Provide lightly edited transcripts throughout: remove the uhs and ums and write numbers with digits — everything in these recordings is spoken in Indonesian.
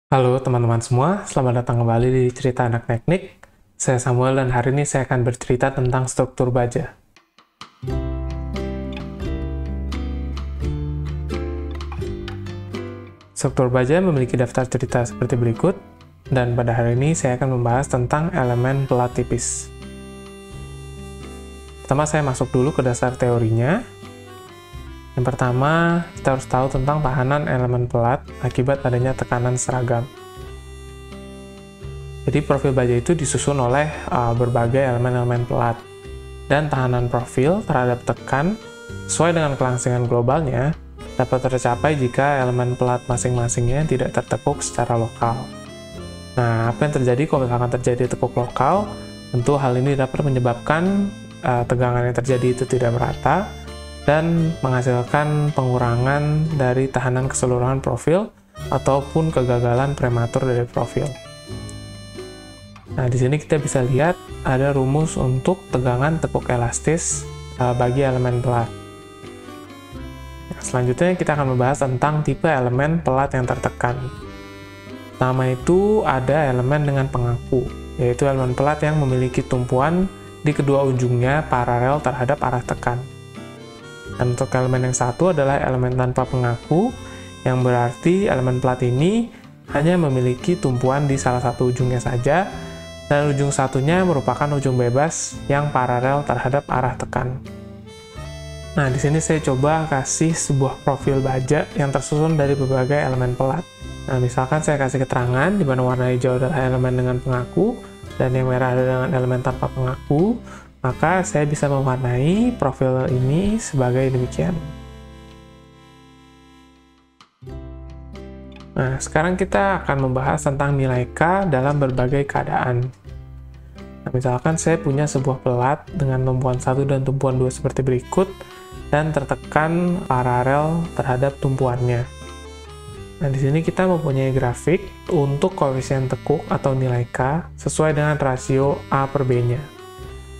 Halo teman-teman semua, selamat datang kembali di Cerita Anak Teknik. Saya Samuel dan hari ini saya akan bercerita tentang struktur baja. Struktur baja memiliki daftar cerita seperti berikut, dan pada hari ini saya akan membahas tentang elemen pelat tipis. Pertama saya masuk dulu ke dasar teorinya. Yang pertama, kita harus tahu tentang tahanan elemen pelat akibat adanya tekanan seragam. Jadi profil baja itu disusun oleh berbagai elemen-elemen pelat. Dan tahanan profil terhadap tekan sesuai dengan kelangsingan globalnya dapat tercapai jika elemen pelat masing-masingnya tidak tertekuk secara lokal. Nah, apa yang terjadi kalau misalkan terjadi tekuk lokal? Tentu hal ini dapat menyebabkan tegangan yang terjadi itu tidak merata dan menghasilkan pengurangan dari tahanan keseluruhan profil ataupun kegagalan prematur dari profil. Nah, di sini kita bisa lihat ada rumus untuk tegangan tekuk elastis bagi elemen pelat. Nah, selanjutnya kita akan membahas tentang tipe elemen pelat yang tertekan. Pertama itu ada elemen dengan pengaku, yaitu elemen pelat yang memiliki tumpuan di kedua ujungnya paralel terhadap arah tekan. Dan untuk elemen yang satu adalah elemen tanpa pengaku, yang berarti elemen pelat ini hanya memiliki tumpuan di salah satu ujungnya saja, dan ujung satunya merupakan ujung bebas yang paralel terhadap arah tekan. Nah, di sini saya coba kasih sebuah profil baja yang tersusun dari berbagai elemen pelat. Nah, misalkan saya kasih keterangan di mana warna hijau adalah elemen dengan pengaku, dan yang merah adalah elemen tanpa pengaku, maka saya bisa mewarnai profil ini sebagai demikian. Nah, sekarang kita akan membahas tentang nilai K dalam berbagai keadaan. Nah, misalkan saya punya sebuah pelat dengan tumpuan 1 dan tumpuan 2 seperti berikut, dan tertekan paralel terhadap tumpuannya. Nah, di sini kita mempunyai grafik untuk koefisien tekuk atau nilai K sesuai dengan rasio A per B-nya.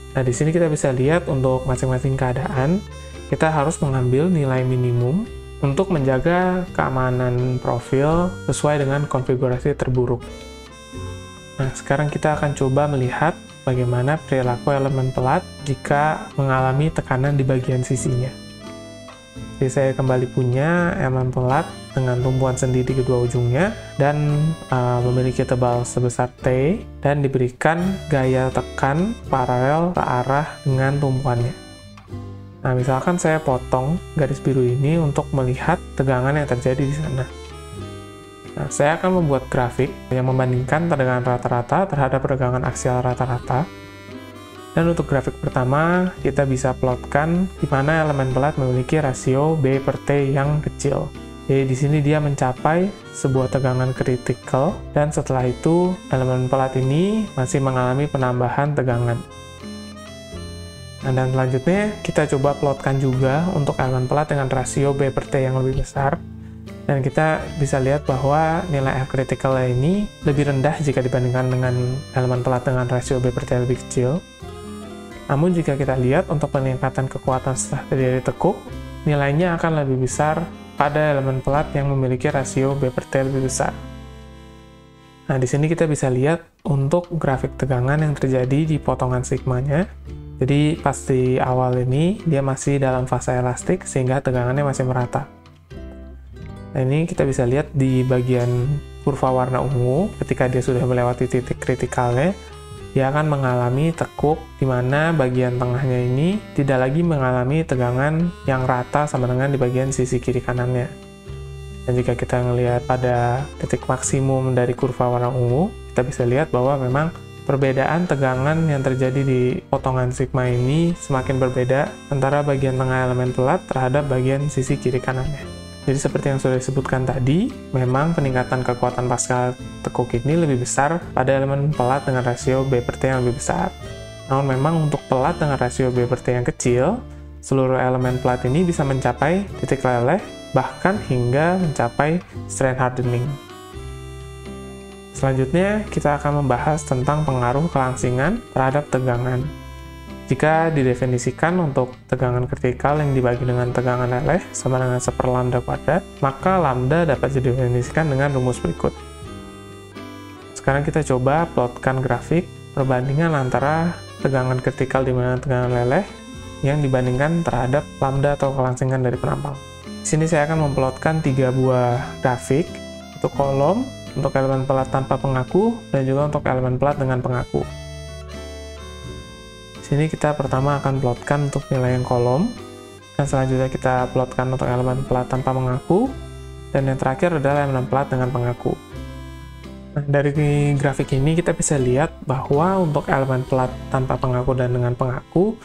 Nah, di sini kita bisa lihat untuk masing-masing keadaan, kita harus mengambil nilai minimum untuk menjaga keamanan profil sesuai dengan konfigurasi terburuk. Nah, sekarang kita akan coba melihat bagaimana perilaku elemen pelat jika mengalami tekanan di bagian sisinya. Jadi saya kembali punya elemen pelat dengan tumpuan sendi di kedua ujungnya dan memiliki tebal sebesar T dan diberikan gaya tekan paralel ke arah dengan tumpuannya. Nah, misalkan saya potong garis biru ini untuk melihat tegangan yang terjadi di sana. Nah, saya akan membuat grafik yang membandingkan tegangan rata-rata terhadap tegangan aksial rata-rata. Dan untuk grafik pertama, kita bisa plotkan di mana elemen pelat memiliki rasio B per T yang kecil. Jadi di sini dia mencapai sebuah tegangan kritikal, dan setelah itu elemen pelat ini masih mengalami penambahan tegangan. Nah, dan selanjutnya kita coba plotkan juga untuk elemen pelat dengan rasio B per T yang lebih besar. Dan kita bisa lihat bahwa nilai F kritikal ini lebih rendah jika dibandingkan dengan elemen pelat dengan rasio B per T yang lebih kecil. Namun jika kita lihat untuk peningkatan kekuatan setelah terjadi tekuk, nilainya akan lebih besar pada elemen pelat yang memiliki rasio B per T lebih besar. Nah, di sini kita bisa lihat untuk grafik tegangan yang terjadi di potongan sigmanya. Jadi pas di awal ini dia masih dalam fase elastik sehingga tegangannya masih merata. Nah, ini kita bisa lihat di bagian kurva warna ungu ketika dia sudah melewati titik kritikalnya, dia akan mengalami tekuk di mana bagian tengahnya ini tidak lagi mengalami tegangan yang rata sama dengan di bagian sisi kiri kanannya. Dan jika kita melihat pada titik maksimum dari kurva warna ungu, kita bisa lihat bahwa memang perbedaan tegangan yang terjadi di potongan sigma ini semakin berbeda antara bagian tengah elemen pelat terhadap bagian sisi kiri kanannya. Jadi seperti yang sudah disebutkan tadi, memang peningkatan kekuatan pasca tekuk ini lebih besar pada elemen pelat dengan rasio B per T yang lebih besar. Namun memang untuk pelat dengan rasio B per T yang kecil, seluruh elemen pelat ini bisa mencapai titik leleh, bahkan hingga mencapai strain hardening. Selanjutnya, kita akan membahas tentang pengaruh kelangsingan terhadap tegangan. Jika didefinisikan untuk tegangan kritikal yang dibagi dengan tegangan leleh sama dengan 1/lambda kuadrat, maka lambda dapat didefinisikan dengan rumus berikut. Sekarang kita coba plotkan grafik perbandingan antara tegangan kritikal dengan tegangan leleh yang dibandingkan terhadap lambda atau kelangsingan dari penampang. Di sini saya akan memplotkan 3 buah grafik untuk kolom, untuk elemen pelat tanpa pengaku, dan juga untuk elemen pelat dengan pengaku. Di sini kita pertama akan plotkan untuk nilai yang kolom, dan selanjutnya kita plotkan untuk elemen pelat tanpa pengaku, dan yang terakhir adalah elemen pelat dengan pengaku. Nah, dari grafik ini kita bisa lihat bahwa untuk elemen pelat tanpa pengaku dan dengan pengaku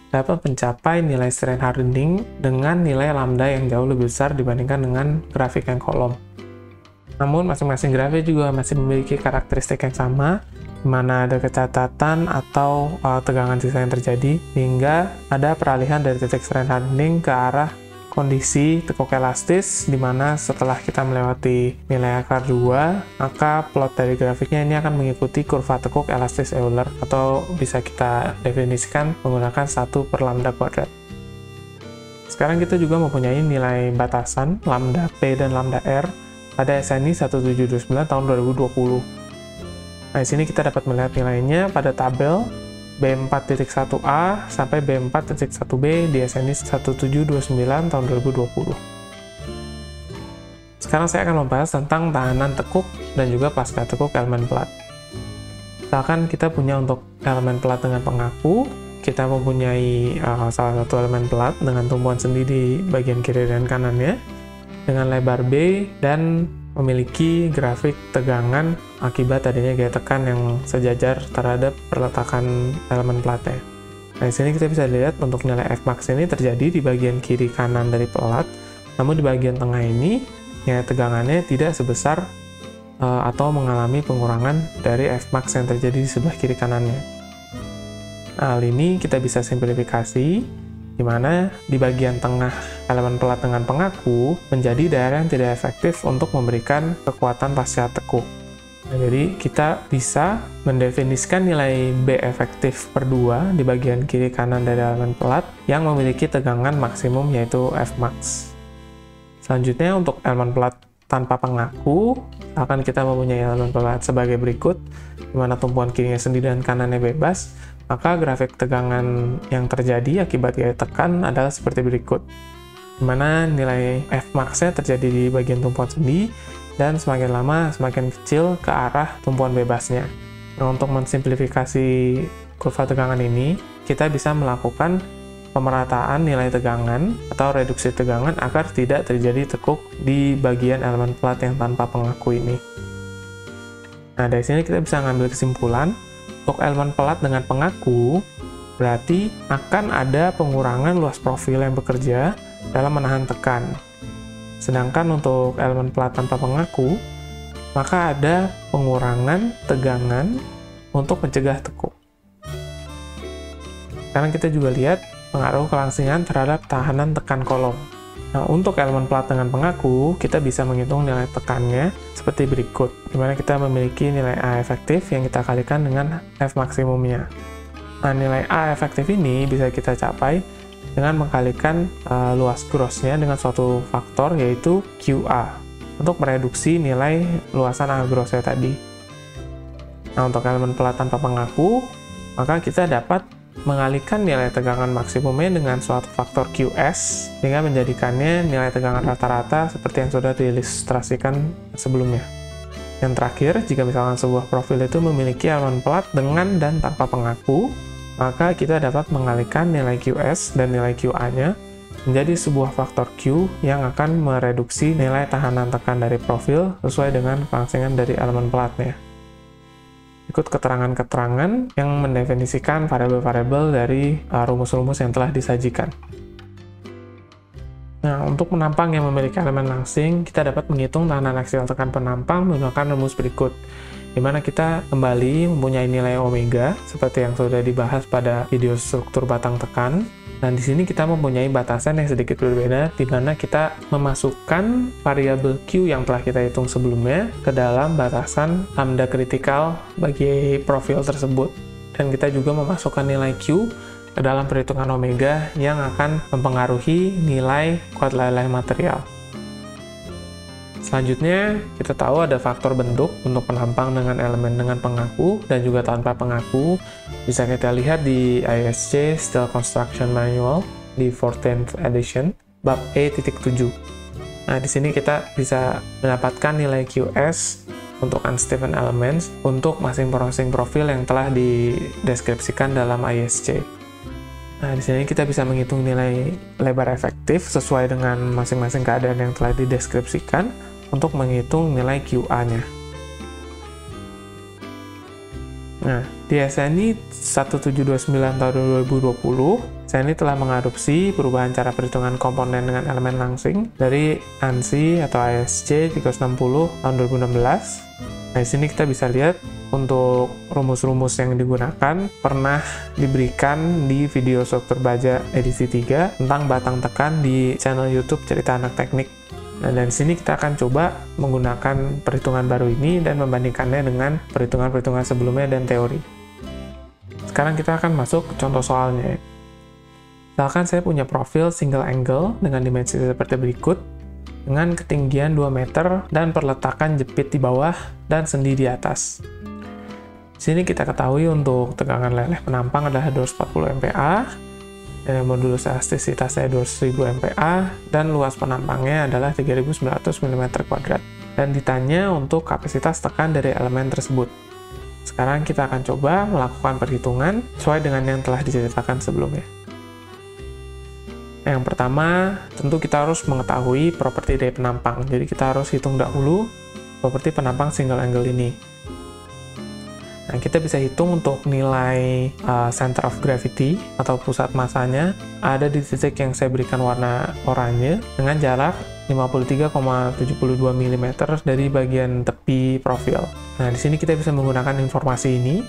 dapat mencapai nilai strain hardening dengan nilai lambda yang jauh lebih besar dibandingkan dengan grafik yang kolom. Namun masing-masing grafik juga masih memiliki karakteristik yang sama, di mana ada kecacatan atau tegangan sisa yang terjadi, hingga ada peralihan dari titik strain hardening ke arah kondisi tekuk elastis, di mana setelah kita melewati nilai akar 2, maka plot dari grafiknya ini akan mengikuti kurva tekuk elastis Euler, atau bisa kita definisikan menggunakan 1/lambda kuadrat. Sekarang kita juga mempunyai nilai batasan lambda P dan lambda R pada SNI 1729 tahun 2020. Nah, di sini kita dapat melihat nilainya pada tabel B4.1a sampai B4.1b di SNI 1729 tahun 2020. Sekarang saya akan membahas tentang tahanan tekuk dan juga pasca tekuk elemen pelat. Misalkan kita punya untuk elemen pelat dengan pengaku, kita mempunyai salah satu elemen pelat dengan tumpuan sendi di bagian kiri dan kanannya, dengan lebar B dan memiliki grafik tegangan akibat adanya gaya tekan yang sejajar terhadap perletakan elemen pelatnya. Nah, di sini kita bisa lihat untuk nilai Fmax ini terjadi di bagian kiri kanan dari pelat, namun di bagian tengah ini nilai tegangannya tidak sebesar atau mengalami pengurangan dari Fmax yang terjadi di sebelah kiri kanannya. Nah, hal ini kita bisa simplifikasi, di mana di bagian tengah elemen pelat dengan pengaku menjadi daerah yang tidak efektif untuk memberikan kekuatan pasca tekuk. Nah, jadi kita bisa mendefinisikan nilai B efektif per 2 di bagian kiri kanan dari elemen pelat yang memiliki tegangan maksimum yaitu Fmax. Selanjutnya untuk elemen pelat tanpa pengaku, akan kita mempunyai elemen pelat sebagai berikut, di mana tumpuan kirinya sendi dan kanannya bebas, maka grafik tegangan yang terjadi akibat gaya tekan adalah seperti berikut, di mana nilai Fmax-nya terjadi di bagian tumpuan sendi, dan semakin lama semakin kecil ke arah tumpuan bebasnya. Nah, untuk mensimplifikasi kurva tegangan ini, kita bisa melakukan pemerataan nilai tegangan atau reduksi tegangan agar tidak terjadi tekuk di bagian elemen pelat yang tanpa pengaku ini. Nah, dari sini kita bisa mengambil kesimpulan, untuk elemen pelat dengan pengaku, berarti akan ada pengurangan luas profil yang bekerja dalam menahan tekan. Sedangkan untuk elemen pelat tanpa pengaku, maka ada pengurangan tegangan untuk mencegah tekuk. Sekarang kita juga lihat pengaruh kelangsingan terhadap tahanan tekan kolom. Nah, untuk elemen pelat dengan pengaku, kita bisa menghitung nilai tekannya seperti berikut, di mana kita memiliki nilai A efektif yang kita kalikan dengan F maksimumnya. Nah, nilai A efektif ini bisa kita capai dengan mengkalikan luas grossnya dengan suatu faktor, yaitu QA, untuk mereduksi nilai luasan A grossnya tadi. Nah, untuk elemen pelat tanpa pengaku, maka kita dapat mengalihkan nilai tegangan maksimumnya dengan suatu faktor QS, sehingga menjadikannya nilai tegangan rata-rata seperti yang sudah diilustrasikan sebelumnya. Yang terakhir, jika misalkan sebuah profil itu memiliki elemen pelat dengan dan tanpa pengaku, maka kita dapat mengalihkan nilai QS dan nilai QA-nya menjadi sebuah faktor Q yang akan mereduksi nilai tahanan tekan dari profil sesuai dengan kelangsingan dari elemen pelatnya. Ikut keterangan-keterangan yang mendefinisikan variabel-variabel dari rumus-rumus yang telah disajikan. Nah, untuk penampang yang memiliki elemen langsing, kita dapat menghitung tahanan aksial tekan penampang menggunakan rumus berikut, di mana kita kembali mempunyai nilai omega, seperti yang sudah dibahas pada video struktur batang tekan. Dan di sini kita mempunyai batasan yang sedikit berbeda, di mana kita memasukkan variabel Q yang telah kita hitung sebelumnya ke dalam batasan lambda kritikal bagi profil tersebut. Dan kita juga memasukkan nilai Q ke dalam perhitungan omega yang akan mempengaruhi nilai kuat leleh material. Selanjutnya, kita tahu ada faktor bentuk untuk penampang dengan elemen dengan pengaku dan juga tanpa pengaku. Bisa kita lihat di ISC Steel Construction Manual di 14th edition, bab E.7. Nah, di sini kita bisa mendapatkan nilai QS untuk unstiffen elements untuk masing-masing profil yang telah dideskripsikan dalam ISC. Nah, di sini kita bisa menghitung nilai lebar efektif sesuai dengan masing-masing keadaan yang telah dideskripsikan untuk menghitung nilai QA-nya. Nah, di SNI 1729 tahun 2020, SNI telah mengadopsi perubahan cara perhitungan komponen dengan elemen langsing dari ANSI atau ISC 360 tahun 2016. Nah, di sini kita bisa lihat untuk rumus-rumus yang digunakan pernah diberikan di video struktur baja edisi 3 tentang batang tekan di channel YouTube Cerita Anak Teknik. Nah, dari sini kita akan coba menggunakan perhitungan baru ini dan membandingkannya dengan perhitungan-perhitungan sebelumnya dan teori. Sekarang kita akan masuk ke contoh soalnya. Misalkan saya punya profil single angle dengan dimensi seperti berikut, dengan ketinggian 2 meter dan perletakan jepit di bawah dan sendi di atas. Di sini kita ketahui untuk tegangan leleh penampang adalah 240 MPa, modulus elastisitasnya 200.000 MPa, dan luas penampangnya adalah 3.900 mm². Dan ditanya untuk kapasitas tekan dari elemen tersebut. Sekarang kita akan coba melakukan perhitungan sesuai dengan yang telah diceritakan sebelumnya. Yang pertama, tentu kita harus mengetahui properti dari penampang. Jadi kita harus hitung dahulu properti penampang single angle ini. Nah, kita bisa hitung untuk nilai center of gravity atau pusat masanya ada di titik yang saya berikan warna oranye dengan jarak 53,72 mm dari bagian tepi profil. Nah, di sini kita bisa menggunakan informasi ini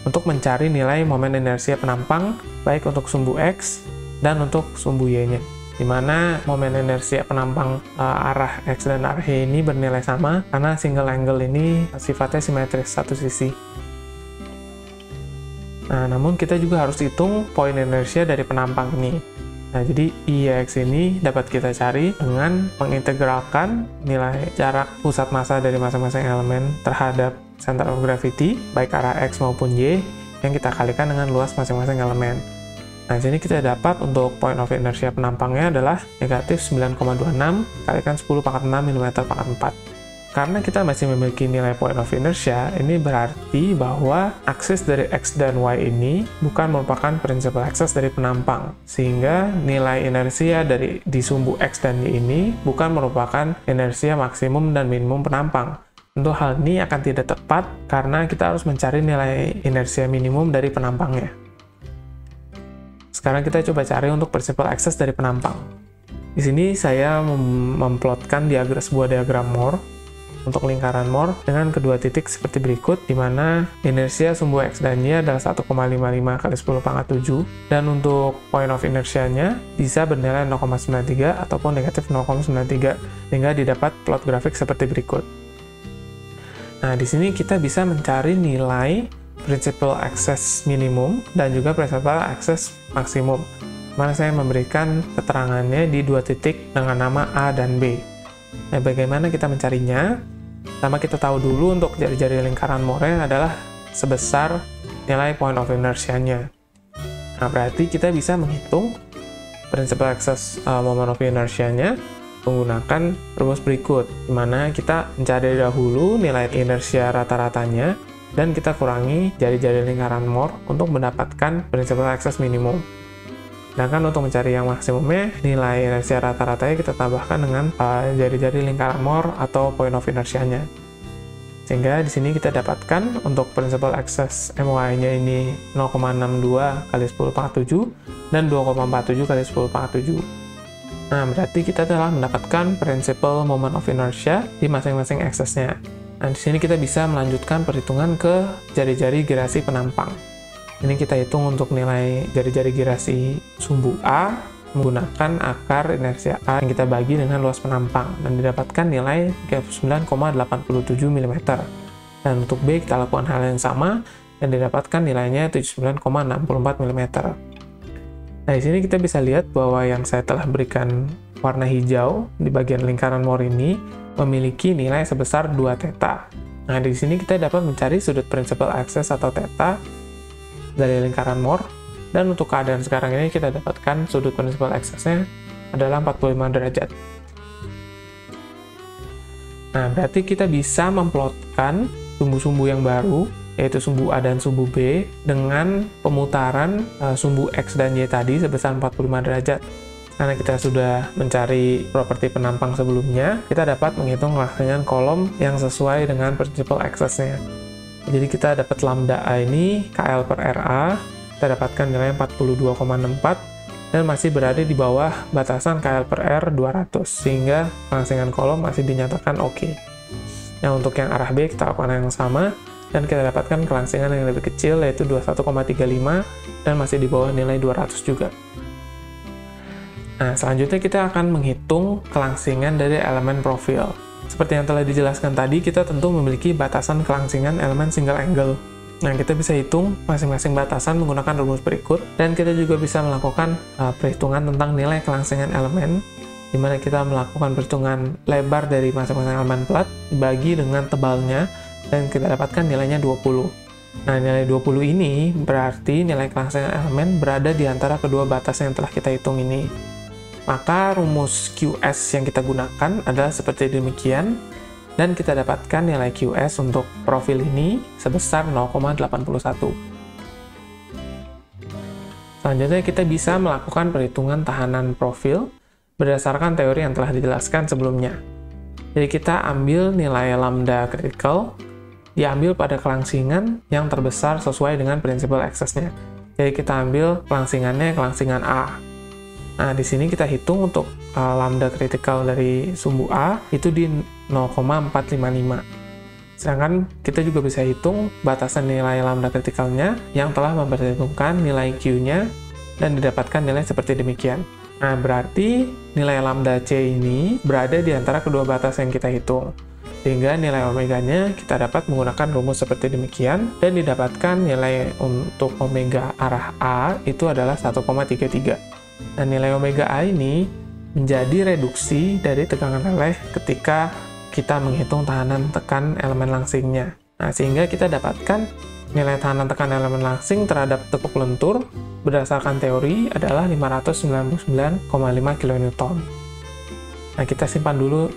untuk mencari nilai momen inersia penampang baik untuk sumbu X dan untuk sumbu Y-nya, di mana momen inersia penampang arah X dan arah Y ini bernilai sama karena single angle ini sifatnya simetris satu sisi. Nah, namun kita juga harus hitung poin inersia dari penampang ini. Nah, jadi IX ini dapat kita cari dengan mengintegralkan nilai jarak pusat massa dari masing-masing elemen terhadap center of gravity, baik arah X maupun Y, yang kita kalikan dengan luas masing-masing elemen. Nah, sini kita dapat untuk point of inertia penampangnya adalah negatif 9,26 kalikan 10 pangkat 6 mm². Karena kita masih memiliki nilai point of inertia, ini berarti bahwa aksis dari X dan Y ini bukan merupakan principal axis dari penampang. Sehingga nilai inersia di sumbu X dan Y ini bukan merupakan inersia maksimum dan minimum penampang. Tentu hal ini akan tidak tepat karena kita harus mencari nilai inersia minimum dari penampangnya. Sekarang kita coba cari untuk principal axis dari penampang. Di sini saya memplotkan sebuah diagram Moore untuk lingkaran Moore dengan kedua titik seperti berikut, di mana inersia sumbu X dan Y adalah 1,55 kali 10 pangkat 7, dan untuk point of inersianya bisa bernilai 0,93 ataupun negatif 0,93, sehingga didapat plot grafik seperti berikut. Nah, di sini kita bisa mencari nilai principal axis minimum dan juga principal axis maksimum, mana saya memberikan keterangannya di dua titik dengan nama A dan B. Nah, bagaimana kita mencarinya? Pertama, kita tahu dulu untuk jari-jari lingkaran Moore adalah sebesar nilai point of inertia-nya. Nah, berarti kita bisa menghitung principal axis moment of inertia-nya menggunakan rumus berikut, di mana kita mencari dahulu nilai inersia rata-ratanya dan kita kurangi jari-jari lingkaran Moore untuk mendapatkan principal axis minimum. Sedangkan untuk mencari yang maksimumnya, nilai inersia rata-ratanya kita tambahkan dengan jari-jari lingkaran Moore atau point of inertia-nya. Sehingga di sini kita dapatkan untuk principal axis MY-nya ini 0,62 kali 10 pangkat 7 dan 2,47 kali 10 pangkat 7. Nah, berarti kita telah mendapatkan principal moment of inertia di masing-masing axis-nya. Nah, di sini kita bisa melanjutkan perhitungan ke jari-jari girasi penampang. Ini kita hitung untuk nilai jari-jari girasi sumbu A menggunakan akar inersia A yang kita bagi dengan luas penampang dan didapatkan nilai 39,87 mm. Dan untuk B kita lakukan hal yang sama dan didapatkan nilainya 79,64 mm. Nah, di sini kita bisa lihat bahwa yang saya telah berikan warna hijau di bagian lingkaran Moore ini memiliki nilai sebesar 2 theta. Nah, di sini kita dapat mencari sudut principal axis atau theta dari lingkaran Moore, dan untuk keadaan sekarang ini kita dapatkan sudut principal axis-nya adalah 45 derajat. Nah, berarti kita bisa memplotkan sumbu-sumbu yang baru, yaitu sumbu A dan sumbu B, dengan pemutaran sumbu X dan Y tadi sebesar 45 derajat. Karena kita sudah mencari properti penampang sebelumnya, kita dapat menghitung kelangsingan kolom yang sesuai dengan principal axis-nya. Jadi kita dapat lambda A ini, KL per RA, kita dapatkan nilai 42,64, dan masih berada di bawah batasan KL per R 200, sehingga kelangsingan kolom masih dinyatakan oke. Nah, untuk yang arah B, kita lakukan yang sama, dan kita dapatkan kelangsingan yang lebih kecil, yaitu 21,35, dan masih di bawah nilai 200 juga. Nah, selanjutnya kita akan menghitung kelangsingan dari elemen profil. Seperti yang telah dijelaskan tadi, kita tentu memiliki batasan kelangsingan elemen single angle. Nah, kita bisa hitung masing-masing batasan menggunakan rumus berikut, dan kita juga bisa melakukan perhitungan tentang nilai kelangsingan elemen, di mana kita melakukan perhitungan lebar dari masing-masing elemen plat dibagi dengan tebalnya, dan kita dapatkan nilainya 20. Nah, nilai 20 ini berarti nilai kelangsingan elemen berada di antara kedua batas yang telah kita hitung ini. Maka rumus QS yang kita gunakan adalah seperti demikian, dan kita dapatkan nilai QS untuk profil ini sebesar 0,81. Selanjutnya kita bisa melakukan perhitungan tahanan profil berdasarkan teori yang telah dijelaskan sebelumnya. Jadi kita ambil nilai lambda critical, diambil pada kelangsingan yang terbesar sesuai dengan principal axis-nya. Jadi kita ambil kelangsingannya kelangsingan A. Nah, di sini kita hitung untuk lambda kritikal dari sumbu A itu di 0,455. Sedangkan kita juga bisa hitung batasan nilai lambda kritikalnya yang telah memperhitungkan nilai Q-nya dan didapatkan nilai seperti demikian. Nah, berarti nilai lambda C ini berada di antara kedua batas yang kita hitung. Sehingga nilai omeganya kita dapat menggunakan rumus seperti demikian, dan didapatkan nilai untuk omega arah A itu adalah 1,33. Dan nilai omega A ini menjadi reduksi dari tegangan leleh ketika kita menghitung tahanan tekan elemen langsingnya. Nah, sehingga kita dapatkan nilai tahanan tekan elemen langsing terhadap tekuk lentur berdasarkan teori adalah 599,5 kN. Nah, kita simpan dulu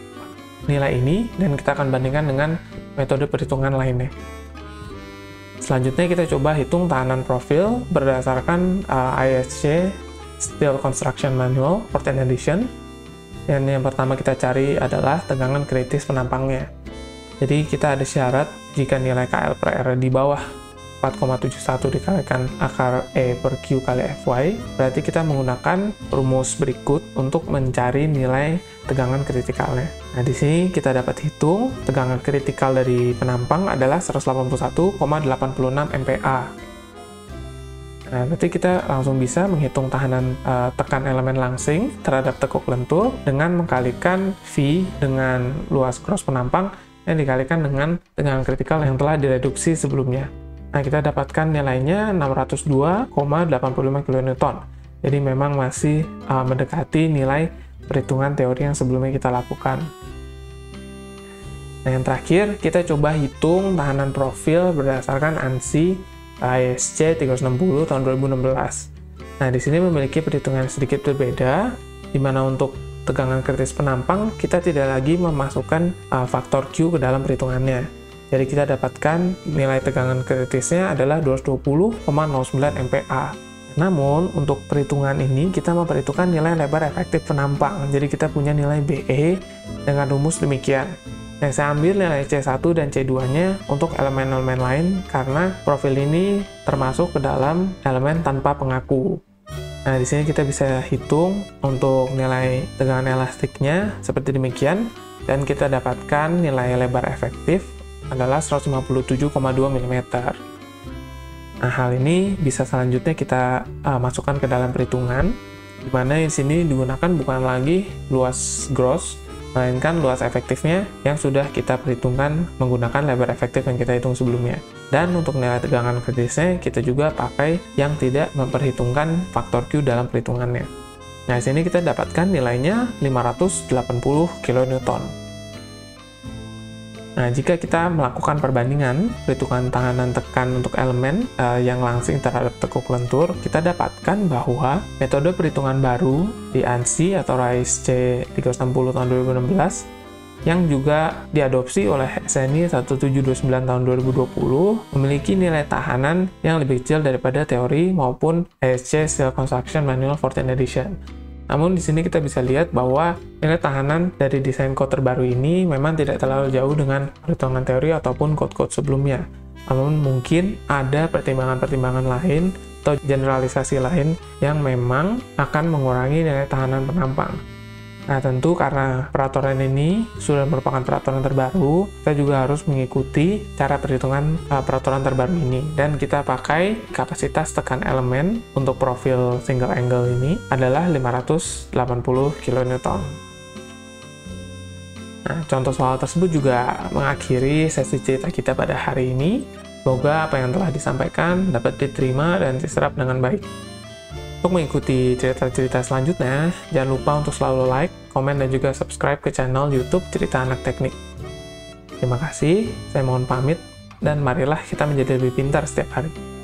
nilai ini, dan kita akan bandingkan dengan metode perhitungan lainnya. Selanjutnya kita coba hitung tahanan profil berdasarkan ISC Steel Construction Manual 4th edition. Dan yang pertama kita cari adalah tegangan kritis penampangnya. Jadi kita ada syarat jika nilai KL per R di bawah 4,71 dikalikan akar E per Q kali Fy, berarti kita menggunakan rumus berikut untuk mencari nilai tegangan kritikalnya. Nah, di sini kita dapat hitung tegangan kritikal dari penampang adalah 181,86 MPa. Nah, berarti kita langsung bisa menghitung tahanan tekan elemen langsing terhadap tekuk lentur dengan mengkalikan V dengan luas cross penampang yang dikalikan dengan tegangan kritikal yang telah direduksi sebelumnya. Nah, kita dapatkan nilainya 602,85 kN. Jadi memang masih mendekati nilai perhitungan teori yang sebelumnya kita lakukan. Nah, yang terakhir kita coba hitung tahanan profil berdasarkan ANSI ISC 360 tahun 2016. Nah, di sini memiliki perhitungan sedikit berbeda, di mana untuk tegangan kritis penampang kita tidak lagi memasukkan faktor Q ke dalam perhitungannya. Jadi kita dapatkan nilai tegangan kritisnya adalah 220,09 MPa. Namun untuk perhitungan ini kita memperhitungkan nilai lebar efektif penampang. Jadi kita punya nilai BE dengan rumus demikian. Nah, saya ambil nilai C1 dan C2-nya untuk elemen-elemen lain karena profil ini termasuk ke dalam elemen tanpa pengaku. Nah, di sini kita bisa hitung untuk nilai tegangan elastiknya seperti demikian, dan kita dapatkan nilai lebar efektif adalah 157,2 mm. Nah, hal ini bisa selanjutnya kita masukkan ke dalam perhitungan, di mana di sini digunakan bukan lagi luas gross, melainkan luas efektifnya yang sudah kita perhitungkan menggunakan lebar efektif yang kita hitung sebelumnya. Dan untuk nilai tegangan kritisnya, kita juga pakai yang tidak memperhitungkan faktor Q dalam perhitungannya. Nah, di sini kita dapatkan nilainya 580 kN. Nah, jika kita melakukan perbandingan perhitungan tahanan tekan untuk elemen yang langsing terhadap tekuk lentur, kita dapatkan bahwa metode perhitungan baru di ANSI atau RICE C360 tahun 2016 yang juga diadopsi oleh SNI 1729 tahun 2020 memiliki nilai tahanan yang lebih kecil daripada teori maupun ESC Steel Construction Manual 14th Edition. Namun di sini kita bisa lihat bahwa nilai tahanan dari desain code terbaru ini memang tidak terlalu jauh dengan perhitungan teori ataupun code-code sebelumnya. Namun mungkin ada pertimbangan-pertimbangan lain atau generalisasi lain yang memang akan mengurangi nilai tahanan penampang. Nah, tentu karena peraturan ini sudah merupakan peraturan terbaru, kita juga harus mengikuti cara perhitungan peraturan terbaru ini. Dan kita pakai kapasitas tekan elemen untuk profil single angle ini adalah 580 kN. Nah, contoh soal tersebut juga mengakhiri sesi cerita kita pada hari ini. Semoga apa yang telah disampaikan dapat diterima dan diserap dengan baik. Untuk mengikuti cerita-cerita selanjutnya, jangan lupa untuk selalu like, komen, dan juga subscribe ke channel YouTube Cerita Anak Teknik. Terima kasih, saya mohon pamit, dan marilah kita menjadi lebih pintar setiap hari.